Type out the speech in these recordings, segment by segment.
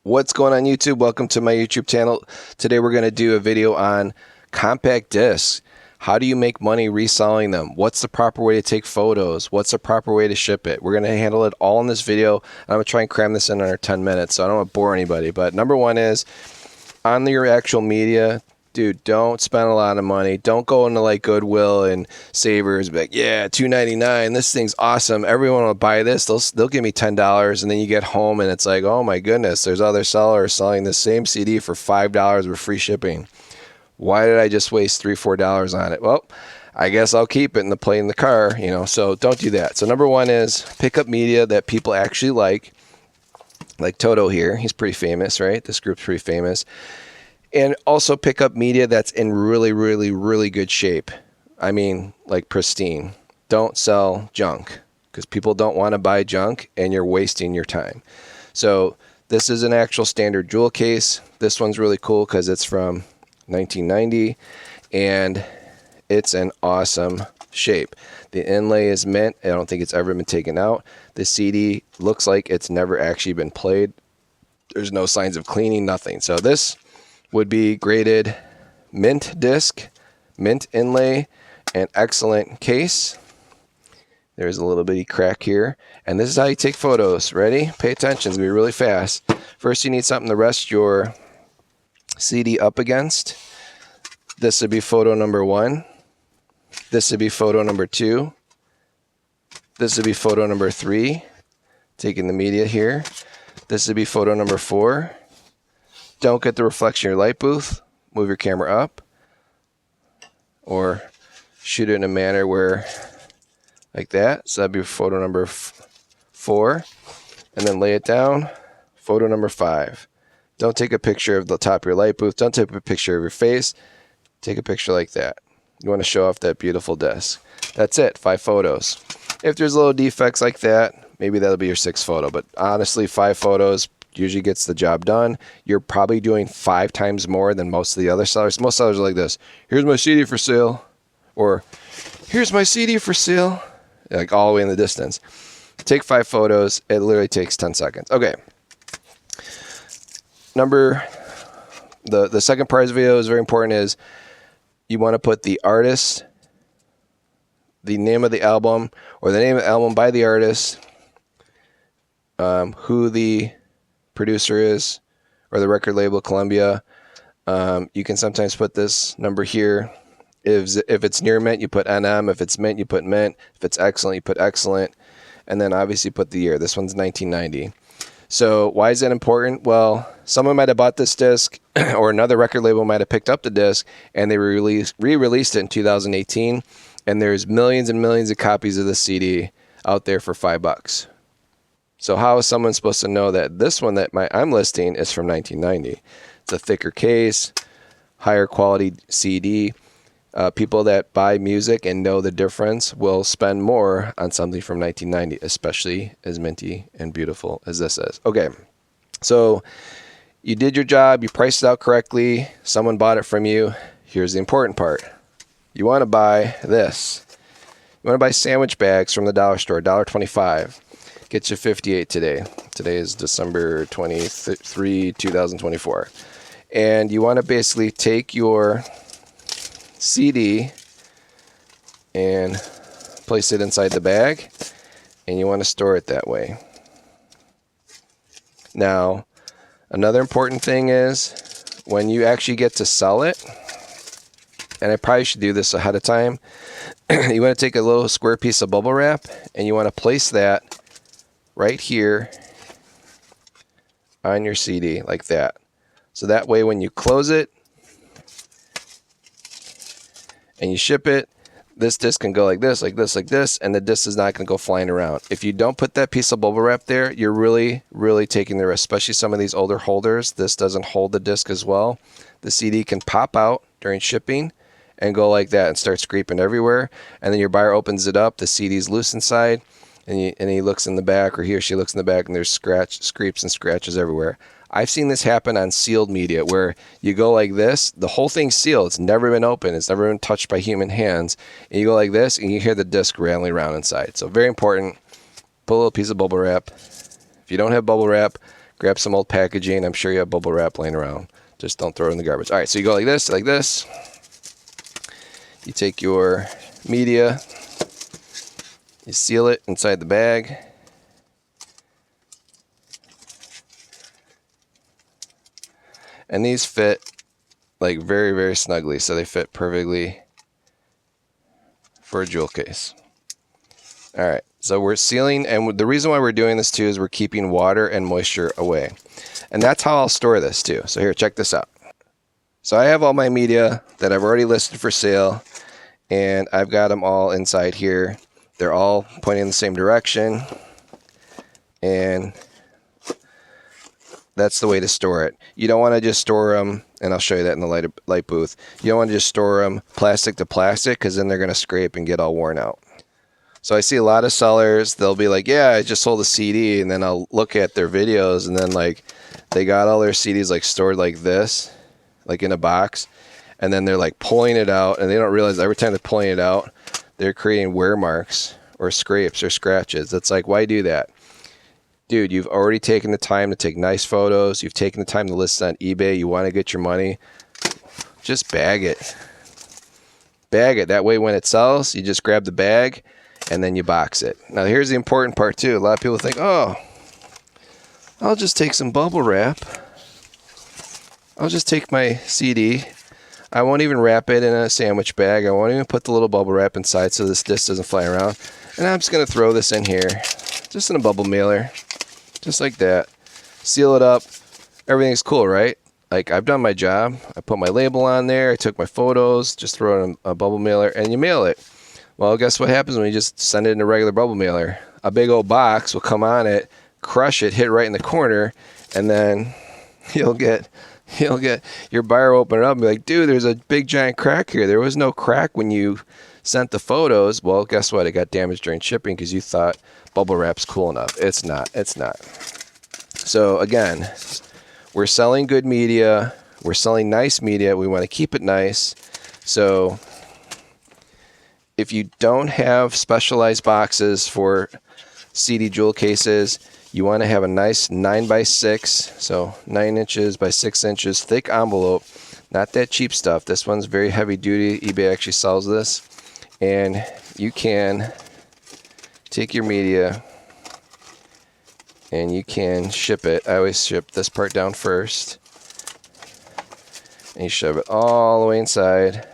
What's going on YouTube? Welcome to my YouTube channel. Today we're going to do a video on compact discs. How do you make money reselling them? What's the proper way to take photos? What's the proper way to ship it? We're going to handle it all in this video. I'm going to try and cram this in under 10 minutes, so I don't want to bore anybody. But number one is, on your actual media, dude, don't spend a lot of money. Don't go into like Goodwill and Savers, be like, yeah, $2.99. This thing's awesome. Everyone will buy this. They'll give me $10, and then you get home and it's like, oh my goodness, there's other sellers selling the same CD for $5 with free shipping. Why did I just waste $3, $4 on it? Well, I guess I'll keep it and play in the car, you know. So don't do that. So number one is pick up media that people actually like Toto here. He's pretty famous, right? This group's pretty famous. And also pick up media that's in really, really, really good shape. I mean, like pristine. Don't sell junk because people don't want to buy junk and you're wasting your time. So this is an actual standard jewel case. This one's really cool because it's from 1990 and it's an awesome shape. The inlay is mint. I don't think it's ever been taken out. The CD looks like it's never actually been played. There's no signs of cleaning, nothing. So this would be graded mint disc, mint inlay, and excellent case. There's a little bitty crack here. And this is how you take photos. Ready? Pay attention. It's going to be really fast. First, you need something to rest your CD up against. This would be photo number 1. This would be photo number 2. This would be photo number 3. Taking the media here. This would be photo number 4. Don't get the reflection of your light booth. Move your camera up. Or shoot it in a manner where, like that. So that'd be photo number 4. And then lay it down. Photo number 5. Don't take a picture of the top of your light booth. Don't take a picture of your face. Take a picture like that. You want to show off that beautiful disc. That's it. 5 photos. If there's little defects like that, maybe that'll be your 6th photo. But honestly, 5 photos usually gets the job done. You're probably doing 5 times more than most of the other sellers. Most sellers are like this. Here's my CD for sale. Or here's my CD for sale. Like all the way in the distance. Take 5 photos. It literally takes 10 seconds. Okay. The second part of the video is very important, is you want to put the artist, the name of the album, or the name of the album by the artist, who the producer is, or the record label, Columbia. You can sometimes put this number here. If it's near mint, you put NM. If it's mint, you put mint. If it's excellent, you put excellent. And then obviously put the year. This one's 1990. So why is that important? Well, someone might have bought this disc or another record label might have picked up the disc and they re-released it in 2018. And there's millions and millions of copies of this CD out there for $5. So how is someone supposed to know that this one that I'm listing is from 1990? It's a thicker case, higher quality CD. People that buy music and know the difference will spend more on something from 1990, especially as minty and beautiful as this is. Okay, so you did your job. You priced it out correctly. Someone bought it from you. Here's the important part. You want to buy this. You want to buy sandwich bags from the dollar store, $1.25. Gets you 58 today. Today is December 23, 2024. And you want to basically take your CD and place it inside the bag, and you want to store it that way. Now, another important thing is when you actually get to sell it, and I probably should do this ahead of time, you want to take a little square piece of bubble wrap and you want to place that right here on your CD like that. So that way when you close it and you ship it, this disc can go like this, like this, like this, and the disc is not going to go flying around. If you don't put that piece of bubble wrap there, you're really, really taking the risk, especially some of these older holders. This doesn't hold the disc as well. The CD can pop out during shipping and go like that and start scraping everywhere. And then your buyer opens it up, the CD's loose inside, and he looks in the back, or he or she looks in the back, and there's scrapes and scratches everywhere. I've seen this happen on sealed media where you go like this, the whole thing's sealed, it's never been opened, it's never been touched by human hands, and you go like this and you hear the disc rattling around inside. So very important, put a little piece of bubble wrap. If you don't have bubble wrap, grab some old packaging. I'm sure you have bubble wrap laying around. Just don't throw it in the garbage. All right, so you go like this, like this. You take your media, you seal it inside the bag. And these fit like very, very snugly, so they fit perfectly for a jewel case. All right, so we're sealing, and the reason why we're doing this too is we're keeping water and moisture away. And that's how I'll store this too. So here, check this out. So I have all my media that I've already listed for sale, and I've got them all inside here. They're all pointing in the same direction, and that's the way to store it. You don't want to just store them, and I'll show you that in the light booth. You don't want to just store them plastic to plastic, because then they're going to scrape and get all worn out. So I see a lot of sellers, they'll be like, yeah, I just sold a CD, and then I'll look at their videos, and then like they got all their CDs like stored like this, like in a box, and then they're like pulling it out, and they don't realize every time they're pulling it out, they're creating wear marks or scrapes or scratches. It's like, why do that? Dude, you've already taken the time to take nice photos. You've taken the time to list on eBay. You want to get your money. Just bag it. Bag it. That way when it sells, you just grab the bag and then you box it. Now here's the important part too. A lot of people think, oh, I'll just take some bubble wrap. I'll just take my CD. I won't even wrap it in a sandwich bag. I won't even put the little bubble wrap inside so this disc doesn't fly around. And I'm just going to throw this in here, just in a bubble mailer, just like that. Seal it up. Everything's cool, right? Like, I've done my job. I put my label on there. I took my photos, just throw it in a bubble mailer, and you mail it. Well, guess what happens when you just send it in a regular bubble mailer? A big old box will come on it, crush it, hit right in the corner, and then you'll get your buyer open it up and be like, dude, there's a big giant crack here. There was no crack when you sent the photos. Well, guess what? It got damaged during shipping because you thought bubble wrap's cool enough. It's not. It's not. So again, we're selling good media. We're selling nice media. We want to keep it nice. So if you don't have specialized boxes for CD jewel cases, you want to have a nice 9x6, so 9 inches by 6 inches thick envelope. Not that cheap stuff. This one's very heavy duty. eBay actually sells this. And you can take your media and you can ship it. I always ship this part down first. And you shove it all the way inside,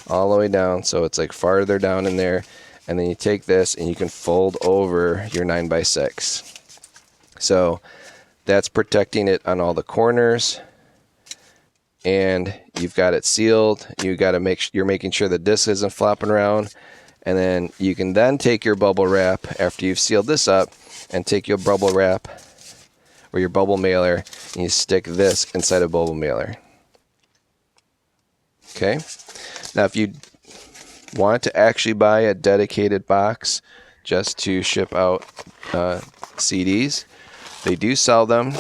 all the way down, so it's like farther down in there. And then you take this and you can fold over your 9x6. So that's protecting it on all the corners, and you've got it sealed. You got to you're making sure the disc isn't flopping around, and then you can then take your bubble wrap after you've sealed this up and take your bubble wrap or your bubble mailer and you stick this inside a bubble mailer. Okay. Now, if you want to actually buy a dedicated box just to ship out CDs, they do sell them.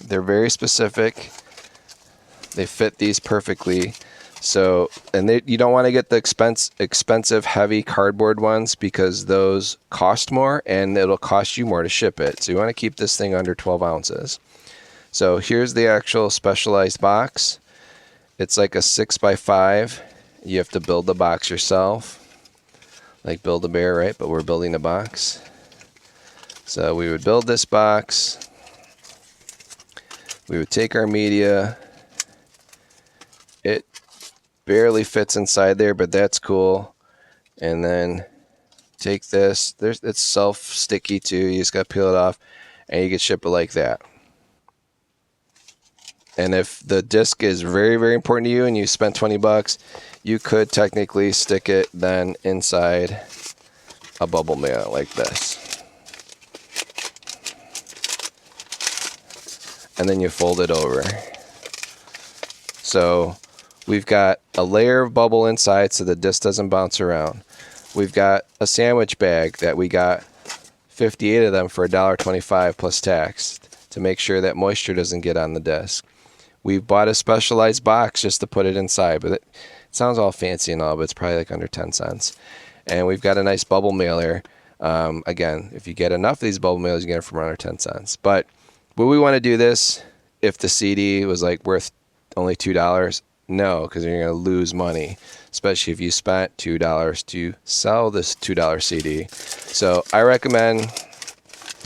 They're very specific. They fit these perfectly. So, and you don't want to get the expensive heavy cardboard ones because those cost more and it'll cost you more to ship it. So you want to keep this thing under 12 ounces. So here's the actual specialized box. It's like a 6x5. You have to build the box yourself. Like Build-A-Bear, right? But we're building a box. So we would build this box. We would take our media. It barely fits inside there, but that's cool. And then take this. It's self-sticky too. You just got to peel it off, and you can ship it like that. And if the disc is very, very important to you and you spent 20 bucks, you could technically stick it then inside a bubble mailer like this. And then you fold it over. So we've got a layer of bubble inside so the disc doesn't bounce around. We've got a sandwich bag that we got 58 of them for $1.25 plus tax to make sure that moisture doesn't get on the disc. We've bought a specialized box just to put it inside, but it sounds all fancy and all, but it's probably like under 10 cents. And we've got a nice bubble mailer. Again, if you get enough of these bubble mailers, you get it for under 10 cents. But Would we want to do this if the CD was like worth only $2? No, because you're going to lose money, especially if you spent $2 to sell this $2 CD. So I recommend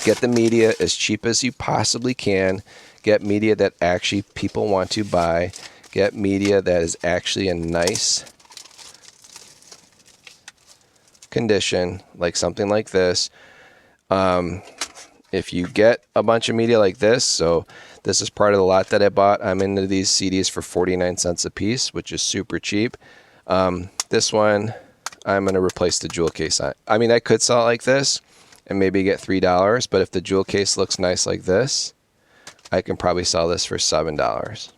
get the media as cheap as you possibly can. Get media that actually people want to buy. Get media that is actually in nice condition, like something like this. If you get a bunch of media like this, so this is part of the lot that I bought. I'm into these CDs for 49 cents a piece, which is super cheap. This one, I'm going to replace the jewel case on. I mean, I could sell it like this and maybe get $3, but if the jewel case looks nice like this, I can probably sell this for $7.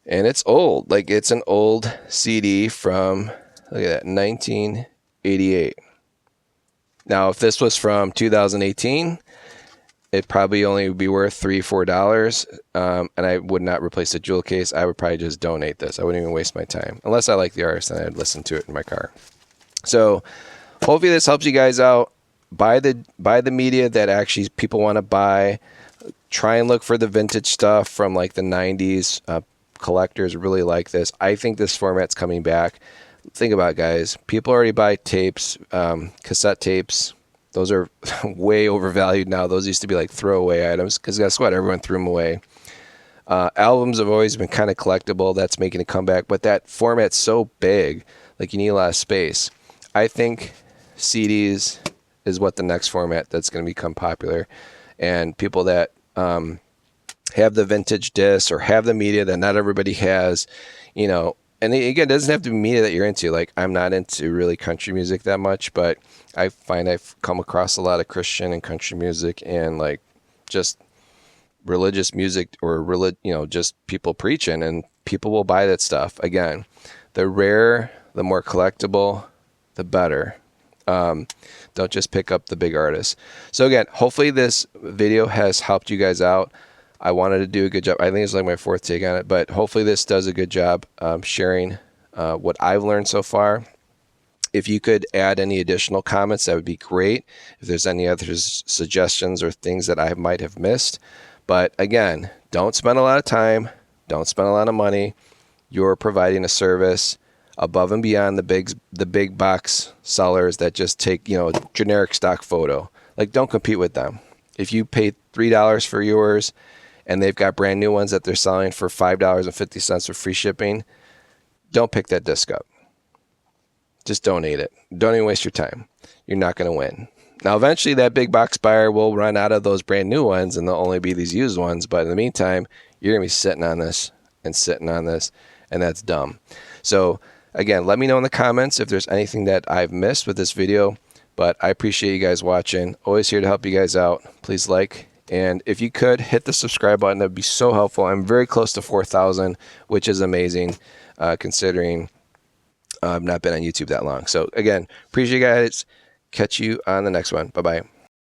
And it's old. Like, it's an old CD from, look at that, 1988. Now, if this was from 2018, it'd probably only be worth $3-4, and I would not replace the jewel case. I would probably just donate this. I wouldn't even waste my time. Unless I like the artist, then I'd listen to it in my car. So hopefully this helps you guys out. Buy the media that actually people want to buy. Try and look for the vintage stuff from like the 90s. Collectors really like this. I think this format's coming back. Think about it, guys. People already buy tapes, cassette tapes. Those are way overvalued now. Those used to be like throwaway items because guess what? Everyone threw them away. Albums have always been kind of collectible. That's making a comeback. But that format's so big, like you need a lot of space. I think CDs is what the next format that's going to become popular. And people that have the vintage discs or have the media that not everybody has, you know, and again, it doesn't have to be media that you're into. Like, I'm not into really country music that much, but I find I've come across a lot of Christian and country music and like just religious music or just people preaching, and people will buy that stuff. Again, the rare, the more collectible, the better. Don't just pick up the big artists. So again, hopefully this video has helped you guys out. I wanted to do a good job. I think it's like my fourth take on it, but hopefully this does a good job sharing what I've learned so far. If you could add any additional comments, that would be great. If there's any other suggestions or things that I might have missed. But again, don't spend a lot of time. Don't spend a lot of money. You're providing a service above and beyond the big box sellers that just take, generic stock photo. Like, don't compete with them. If you pay $3 for yours, and they've got brand new ones that they're selling for $5.50 for free shipping, don't pick that disc up. Just donate it. Don't even waste your time. You're not going to win. Now, eventually that big box buyer will run out of those brand new ones, and there'll only be these used ones. But in the meantime, you're going to be sitting on this and sitting on this, and that's dumb. So again, let me know in the comments if there's anything that I've missed with this video. But I appreciate you guys watching. Always here to help you guys out. Please like. And if you could hit the subscribe button, that would be so helpful. I'm very close to 4,000, which is amazing considering I've not been on YouTube that long. So again, appreciate you guys. Catch you on the next one. Bye-bye.